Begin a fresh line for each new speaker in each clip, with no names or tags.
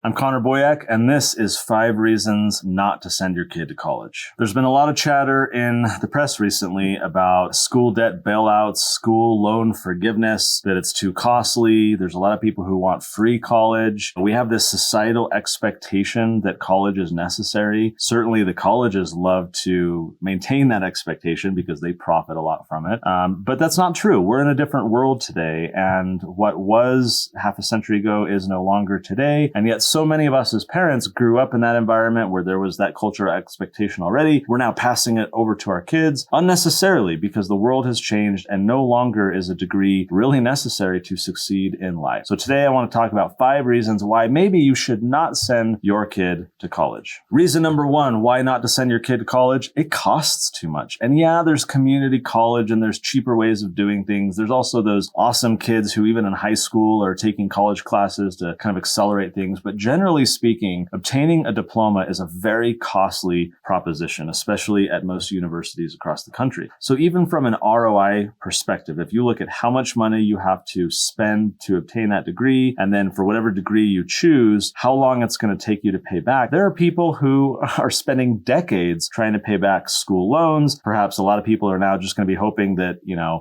I'm Connor Boyack, and this is 5 reasons not to send your kid to college. There's been a lot of chatter in the press recently about school debt bailouts, school loan forgiveness, that it's too costly. There's a lot of people who want free college. We have this societal expectation that college is necessary. Certainly the colleges love to maintain that expectation because they profit a lot from it. But that's not true. We're in a different world today, and what was half a century ago is no longer today. And yet so many of us as parents grew up in that environment where there was that cultural expectation already. We're now passing it over to our kids unnecessarily because the world has changed and no longer is a degree really necessary to succeed in life. So today I want to talk about 5 reasons why maybe you should not send your kid to college. Reason number 1, why not to send your kid to college? It costs too much. And yeah, there's community college and there's cheaper ways of doing things. There's also those awesome kids who even in high school are taking college classes to kind of accelerate things. But generally speaking, obtaining a diploma is a very costly proposition, especially at most universities across the country. So even from an ROI perspective, if you look at how much money you have to spend to obtain that degree, and then for whatever degree you choose, how long it's going to take you to pay back, there are people who are spending decades trying to pay back school loans. Perhaps a lot of people are now just going to be hoping that,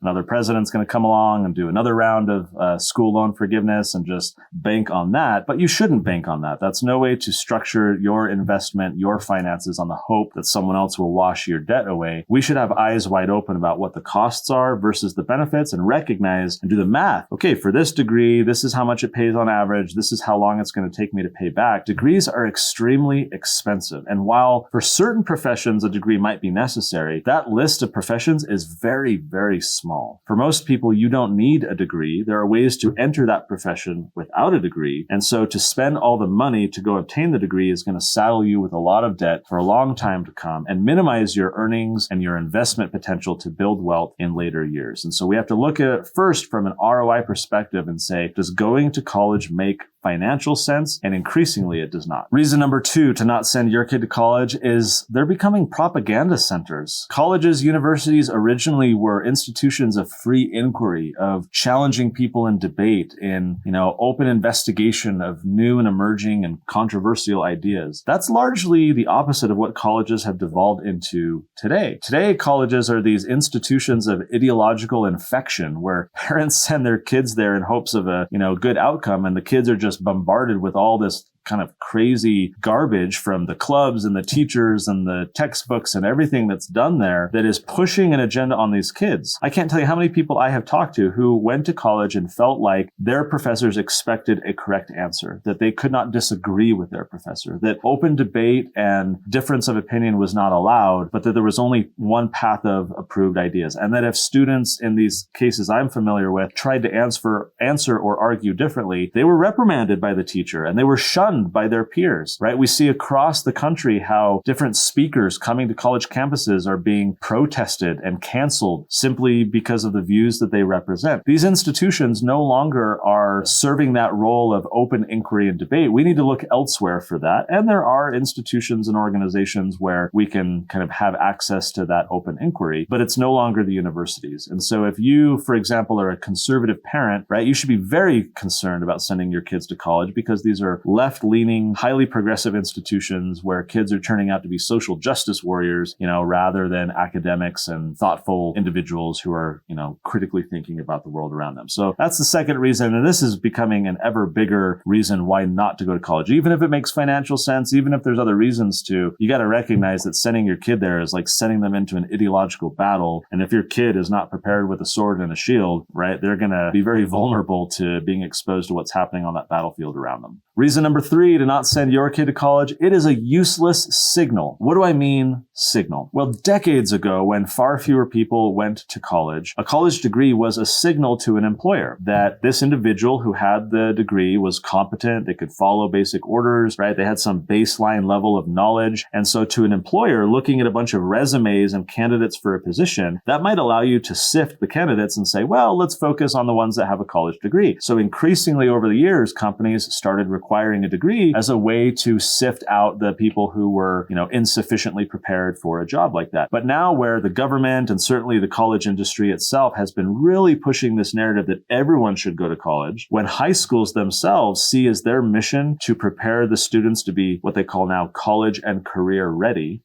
another president's going to come along and do another round of school loan forgiveness and just bank on that. But you shouldn't bank on that. That's no way to structure your investment, your finances on the hope that someone else will wash your debt away. We should have eyes wide open about what the costs are versus the benefits and recognize and do the math. Okay, for this degree, this is how much it pays on average. This is how long it's going to take me to pay back. Degrees are extremely expensive. And while for certain professions a degree might be necessary, that list of professions is very, very small. For most people, you don't need a degree. There are ways to enter that profession without a degree. And so to spend all the money to go obtain the degree is going to saddle you with a lot of debt for a long time to come and minimize your earnings and your investment potential to build wealth in later years. And so we have to look at it first from an ROI perspective and say, does going to college make financial sense? And increasingly it does not. Reason number 2 to not send your kid to college is they're becoming propaganda centers. Colleges, universities originally were institutions of free inquiry, of challenging people in debate, in, open investigation of new and emerging and controversial ideas. That's largely the opposite of what colleges have devolved into today. Today, colleges are these institutions of ideological infection where parents send their kids there in hopes of a, good outcome, and the kids are just bombarded with all this kind of crazy garbage from the clubs and the teachers and the textbooks and everything that's done there that is pushing an agenda on these kids. I can't tell you how many people I have talked to who went to college and felt like their professors expected a correct answer, that they could not disagree with their professor, that open debate and difference of opinion was not allowed, but that there was only one path of approved ideas. And that if students in these cases I'm familiar with tried to answer or argue differently, they were reprimanded by the teacher and they were shunned by their peers, right? We see across the country how different speakers coming to college campuses are being protested and canceled simply because of the views that they represent. These institutions no longer are serving that role of open inquiry and debate. We need to look elsewhere for that. And there are institutions and organizations where we can kind of have access to that open inquiry, but it's no longer the universities. And so if you, for example, are a conservative parent, right, you should be very concerned about sending your kids to college because these are left-leaning, highly progressive institutions where kids are turning out to be social justice warriors, rather than academics and thoughtful individuals who are, critically thinking about the world around them. So that's the second reason. And this is becoming an ever bigger reason why not to go to college. Even if it makes financial sense, even if there's other reasons to, you got to recognize that sending your kid there is like sending them into an ideological battle. And if your kid is not prepared with a sword and a shield, right, they're going to be very vulnerable to being exposed to what's happening on that battlefield around them. Reason number 3 to not send your kid to college, it is a useless signal. What do I mean, signal? Well, decades ago, when far fewer people went to college, a college degree was a signal to an employer that this individual who had the degree was competent, they could follow basic orders, right? They had some baseline level of knowledge. And so to an employer looking at a bunch of resumes and candidates for a position, that might allow you to sift the candidates and say, well, let's focus on the ones that have a college degree. So increasingly over the years, companies started requiring a degree degree as a way to sift out the people who were, insufficiently prepared for a job like that. But now where the government and certainly the college industry itself has been really pushing this narrative that everyone should go to college, when high schools themselves see as their mission to prepare the students to be what they call now college and career ready,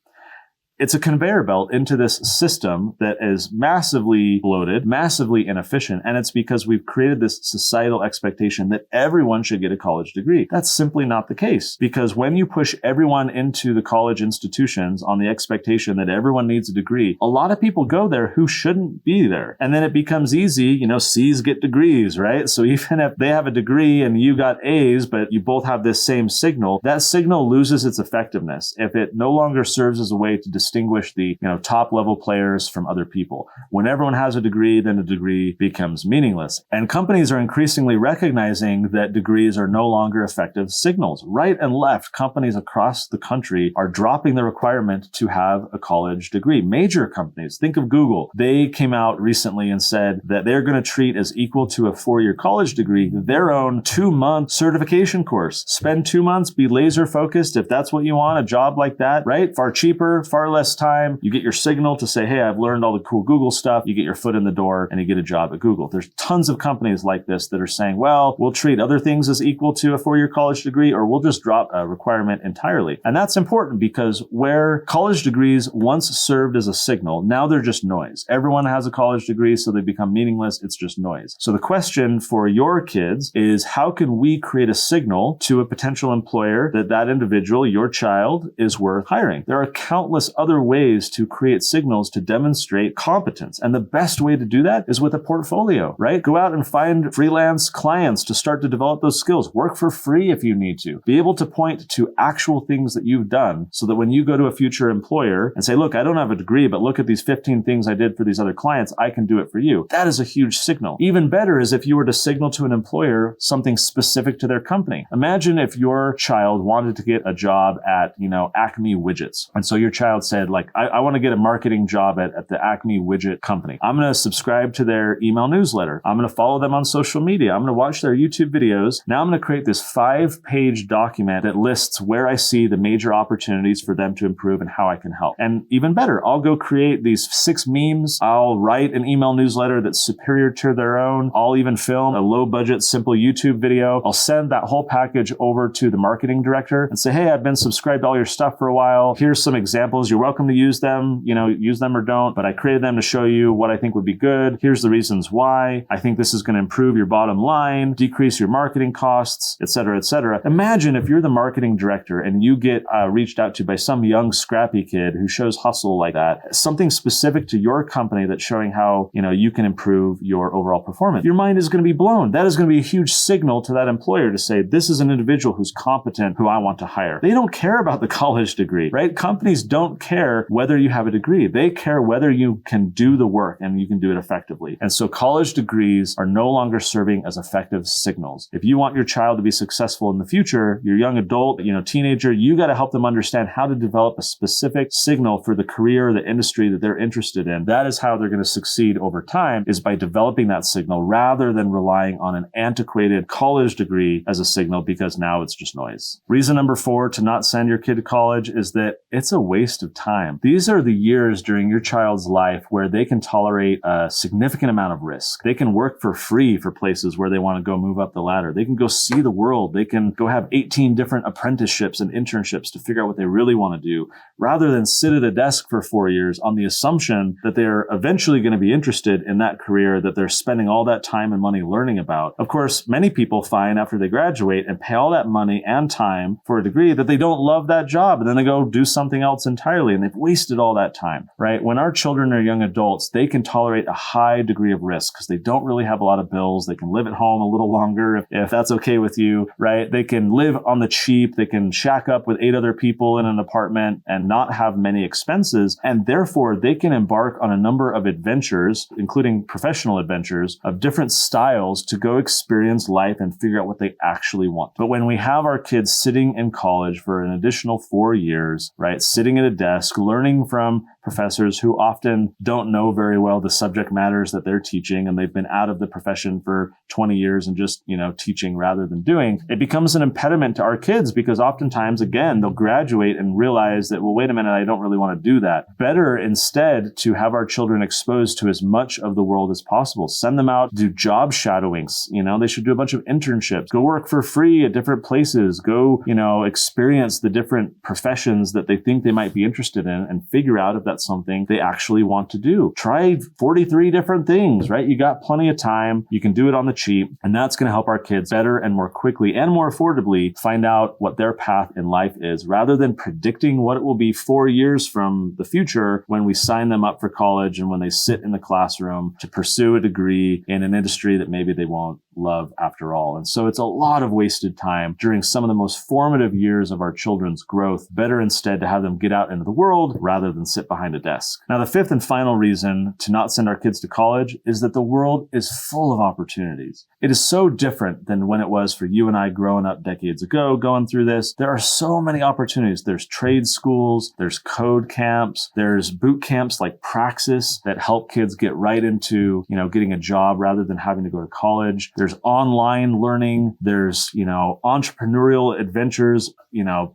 it's a conveyor belt into this system that is massively bloated, massively inefficient, and it's because we've created this societal expectation that everyone should get a college degree. That's simply not the case, because when you push everyone into the college institutions on the expectation that everyone needs a degree, a lot of people go there who shouldn't be there. And then it becomes easy, C's get degrees, right? So even if they have a degree and you got A's, but you both have this same signal, that signal loses its effectiveness if it no longer serves as a way to distinguish the top level players from other people. When everyone has a degree, then a degree becomes meaningless. And companies are increasingly recognizing that degrees are no longer effective signals. Right and left, companies across the country are dropping the requirement to have a college degree. Major companies, think of Google. They came out recently and said that they're going to treat as equal to a 4-year college degree their own 2-month certification course. Spend 2 months, be laser focused. If that's what you want, a job like that, right? Far cheaper, far less time. You get your signal to say, hey, I've learned all the cool Google stuff. You get your foot in the door and you get a job at Google. There's tons of companies like this that are saying, well, we'll treat other things as equal to a 4-year college degree, or we'll just drop a requirement entirely. And that's important because where college degrees once served as a signal, now they're just noise. Everyone has a college degree, so they become meaningless. It's just noise. So the question for your kids is, how can we create a signal to a potential employer that that individual, your child, is worth hiring? There are countless other ways to create signals to demonstrate competence. And the best way to do that is with a portfolio, right? Go out and find freelance clients to start to develop those skills. Work for free if you need to. Be able to point to actual things that you've done so that when you go to a future employer and say, look, I don't have a degree, but look at these 15 things I did for these other clients, I can do it for you. That is a huge signal. Even better is if you were to signal to an employer something specific to their company. Imagine if your child wanted to get a job at, Acme Widgets. And so your child said, like, I want to get a marketing job at the Acme Widget company. I'm going to subscribe to their email newsletter. I'm going to follow them on social media. I'm going to watch their YouTube videos. Now I'm going to create this 5-page document that lists where I see the major opportunities for them to improve and how I can help. And even better, I'll go create these 6 memes. I'll write an email newsletter that's superior to their own. I'll even film a low budget, simple YouTube video. I'll send that whole package over to the marketing director and say, hey, I've been subscribed to all your stuff for a while. Here's some examples. You're welcome to use them, use them or don't, but I created them to show you what I think would be good. Here's the reasons why. I think this is going to improve your bottom line, decrease your marketing costs, et cetera, et cetera. Imagine if you're the marketing director and you get reached out to by some young scrappy kid who shows hustle like that, something specific to your company that's showing how, you can improve your overall performance. Your mind is going to be blown. That is going to be a huge signal to that employer to say, this is an individual who's competent, who I want to hire. They don't care about the college degree, right? Companies don't care whether you have a degree. They care whether you can do the work and you can do it effectively. And so college degrees are no longer serving as effective signals. If you want your child to be successful in the future, your young adult, teenager, you got to help them understand how to develop a specific signal for the career or the industry that they're interested in. That is how they're going to succeed over time, is by developing that signal rather than relying on an antiquated college degree as a signal, because now it's just noise. Reason number 4 to not send your kid to college is that it's a waste of time. These are the years during your child's life where they can tolerate a significant amount of risk. They can work for free for places where they want to go move up the ladder. They can go see the world. They can go have 18 different apprenticeships and internships to figure out what they really want to do, rather than sit at a desk for 4 years on the assumption that they're eventually going to be interested in that career that they're spending all that time and money learning about. Of course, many people find after they graduate and pay all that money and time for a degree that they don't love that job, and then they go do something else entirely, and they've wasted all that time, right? When our children are young adults, they can tolerate a high degree of risk because they don't really have a lot of bills. They can live at home a little longer if that's okay with you, right? They can live on the cheap. They can shack up with 8 other people in an apartment and not have many expenses. And therefore, they can embark on a number of adventures, including professional adventures of different styles, to go experience life and figure out what they actually want. But when we have our kids sitting in college for an additional 4 years, right, sitting at a desk, learning from professors who often don't know very well the subject matters that they're teaching, and they've been out of the profession for 20 years and just, teaching rather than doing. It becomes an impediment to our kids because oftentimes, again, they'll graduate and realize that, well, wait a minute, I don't really want to do that. Better instead to have our children exposed to as much of the world as possible. Send them out, do job shadowings. They should do a bunch of internships, go work for free at different places, go, experience the different professions that they think they might be interested in and figure out if that's something they actually want to do. Try 43 different things, right? You got plenty of time. You can do it on the cheap, and that's going to help our kids better and more quickly and more affordably find out what their path in life is, rather than predicting what it will be 4 years from the future when we sign them up for college and when they sit in the classroom to pursue a degree in an industry that maybe they won't love after all. And so it's a lot of wasted time during some of the most formative years of our children's growth. Better instead to have them get out into the world rather than sit behind a desk. Now, the fifth and final reason to not send our kids to college is that the world is full of opportunities. It is so different than when it was for you and I growing up decades ago going through this. There are so many opportunities. There's trade schools, there's code camps, there's boot camps like Praxis that help kids get right into, getting a job rather than having to go to college. There's online learning. There's, entrepreneurial adventures.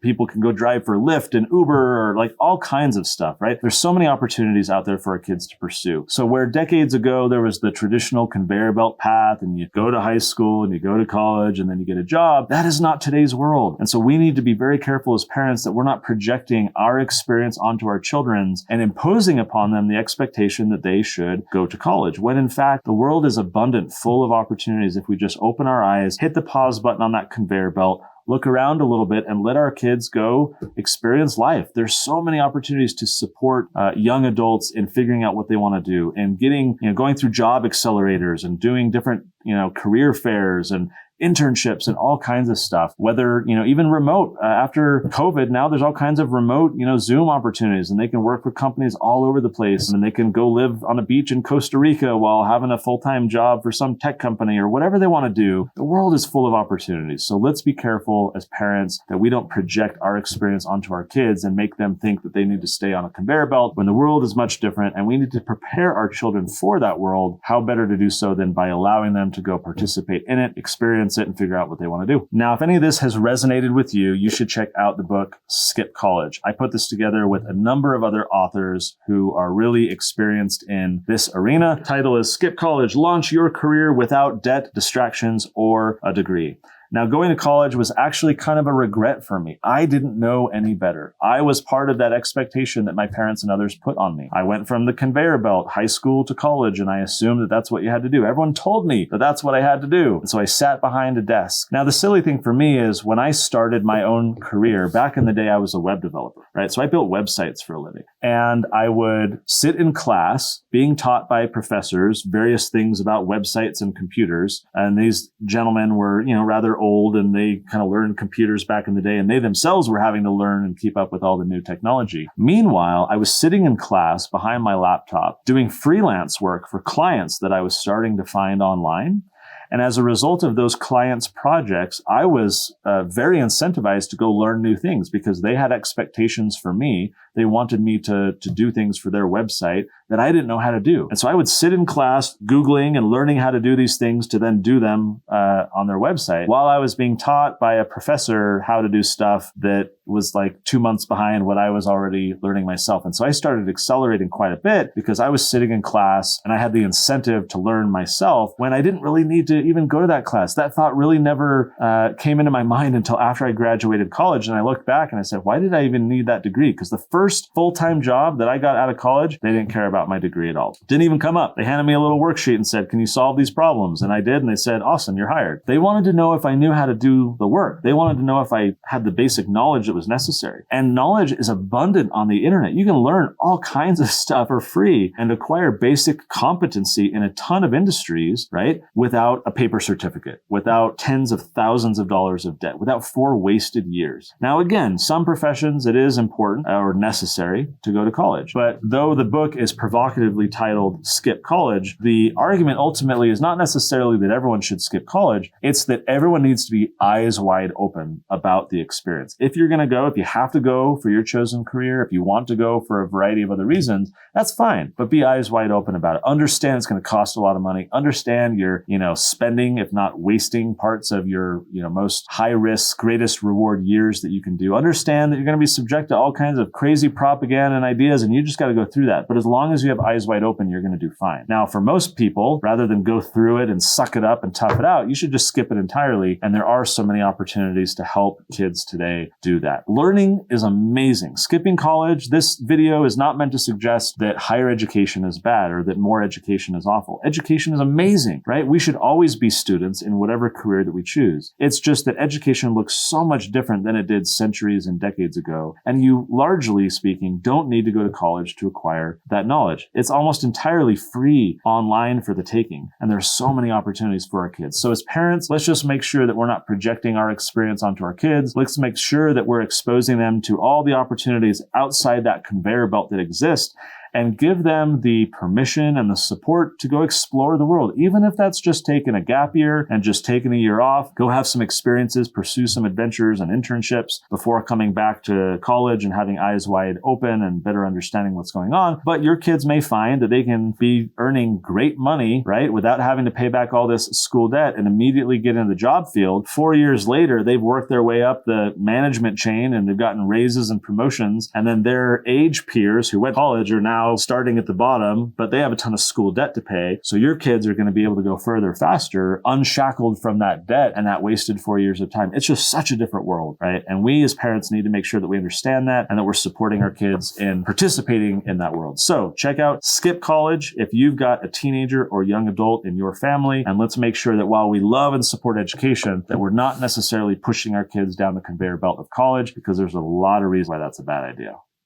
People can go drive for Lyft and Uber or like all kinds of stuff, right? There's so many opportunities out there for our kids to pursue. So where decades ago there was the traditional conveyor belt path and you go to high school and you go to college and then you get a job, that is not today's world. And so we need to be very careful as parents that we're not projecting our experience onto our children's and imposing upon them the expectation that they should go to college, when in fact the world is abundant, full of opportunities if we just open our eyes, hit the pause button on that conveyor belt, look around a little bit and let our kids go experience life. There's so many opportunities to support young adults in figuring out what they want to do and getting, going through job accelerators and doing different, career fairs and internships and all kinds of stuff, whether, even remote. After COVID, now there's all kinds of remote, Zoom opportunities, and they can work for companies all over the place, and they can go live on a beach in Costa Rica while having a full-time job for some tech company or whatever they want to do. The world is full of opportunities. So let's be careful as parents that we don't project our experience onto our kids and make them think that they need to stay on a conveyor belt when the world is much different, and we need to prepare our children for that world. How better to do so than by allowing them to go participate in it, experience it, and figure out what they want to do. Now, if any of this has resonated with you, you should check out the book Skip College. I put this together with a number of other authors who are really experienced in this arena. The title is Skip College, Launch Your Career Without Debt, Distractions, or a Degree. Now, going to college was actually kind of a regret for me. I didn't know any better. I was part of that expectation that my parents and others put on me. I went from the conveyor belt, high school to college, and I assumed that that's what you had to do. Everyone told me that that's what I had to do. And so I sat behind a desk. Now, the silly thing for me is when I started my own career, back in the day, I was a web developer, right? So I built websites for a living. And I would sit in class being taught by professors various things about websites and computers. And these gentlemen were, rather old, and they kind of learned computers back in the day, and they themselves were having to learn and keep up with all the new technology. Meanwhile, I was sitting in class behind my laptop doing freelance work for clients that I was starting to find online. And as a result of those clients' projects, I was very incentivized to go learn new things because they had expectations for me. They wanted me to do things for their website that I didn't know how to do. And so I would sit in class Googling and learning how to do these things to then do them on their website while I was being taught by a professor how to do stuff that was like 2 months behind what I was already learning myself. And so I started accelerating quite a bit because I was sitting in class and I had the incentive to learn myself when I didn't really need to even go to that class. That thought really never came into my mind until after I graduated college. And I looked back and I said, why did I even need that degree? Because the first full-time job that I got out of college, they didn't care about my degree at all. Didn't even come up. They handed me a little worksheet and said, can you solve these problems? And I did. And they said, awesome, you're hired. They wanted to know if I knew how to do the work. They wanted to know if I had the basic knowledge that was necessary. And knowledge is abundant on the internet. You can learn all kinds of stuff for free and acquire basic competency in a ton of industries, right? Without paper certificate, without tens of thousands of dollars of debt, without 4 wasted years. Now, again, some professions it is important or necessary to go to college. But though the book is provocatively titled Skip College, the argument ultimately is not necessarily that everyone should skip college. It's that everyone needs to be eyes wide open about the experience. If you're going to go, if you have to go for your chosen career, if you want to go for a variety of other reasons, that's fine. But be eyes wide open about it. Understand it's going to cost a lot of money. Understand you're, spending, if not wasting parts of your, most high risk, greatest reward years that you can do. Understand that you're going to be subject to all kinds of crazy propaganda and ideas, and you just got to go through that. But as long as you have eyes wide open, you're going to do fine. Now, for most people, rather than go through it and suck it up and tough it out, you should just skip it entirely. And there are so many opportunities to help kids today do that. Learning is amazing. Skipping college, this video is not meant to suggest that higher education is bad or that more education is awful. Education is amazing, right? We should always be students in whatever career that we choose. It's just that education looks so much different than it did centuries and decades ago. And you, largely speaking, don't need to go to college to acquire that knowledge. It's almost entirely free online for the taking. And there's so many opportunities for our kids. So as parents, let's just make sure that we're not projecting our experience onto our kids. Let's make sure that we're exposing them to all the opportunities outside that conveyor belt that exist, and give them the permission and the support to go explore the world. Even if that's just taking a gap year and just taking a year off, go have some experiences, pursue some adventures and internships before coming back to college and having eyes wide open and better understanding what's going on. But your kids may find that they can be earning great money, right, without having to pay back all this school debt and immediately get into the job field. 4 years later, they've worked their way up the management chain and they've gotten raises and promotions. And then their age peers who went to college are now starting at the bottom, but they have a ton of school debt to pay. So your kids are going to be able to go further faster, unshackled from that debt and that wasted 4 years of time. It's just such a different world, right? And we as parents need to make sure that we understand that and that we're supporting our kids in participating in that world. So check out Skip College if you've got a teenager or young adult in your family. And let's make sure that while we love and support education, that we're not necessarily pushing our kids down the conveyor belt of college, because there's a lot of reasons why that's a bad idea.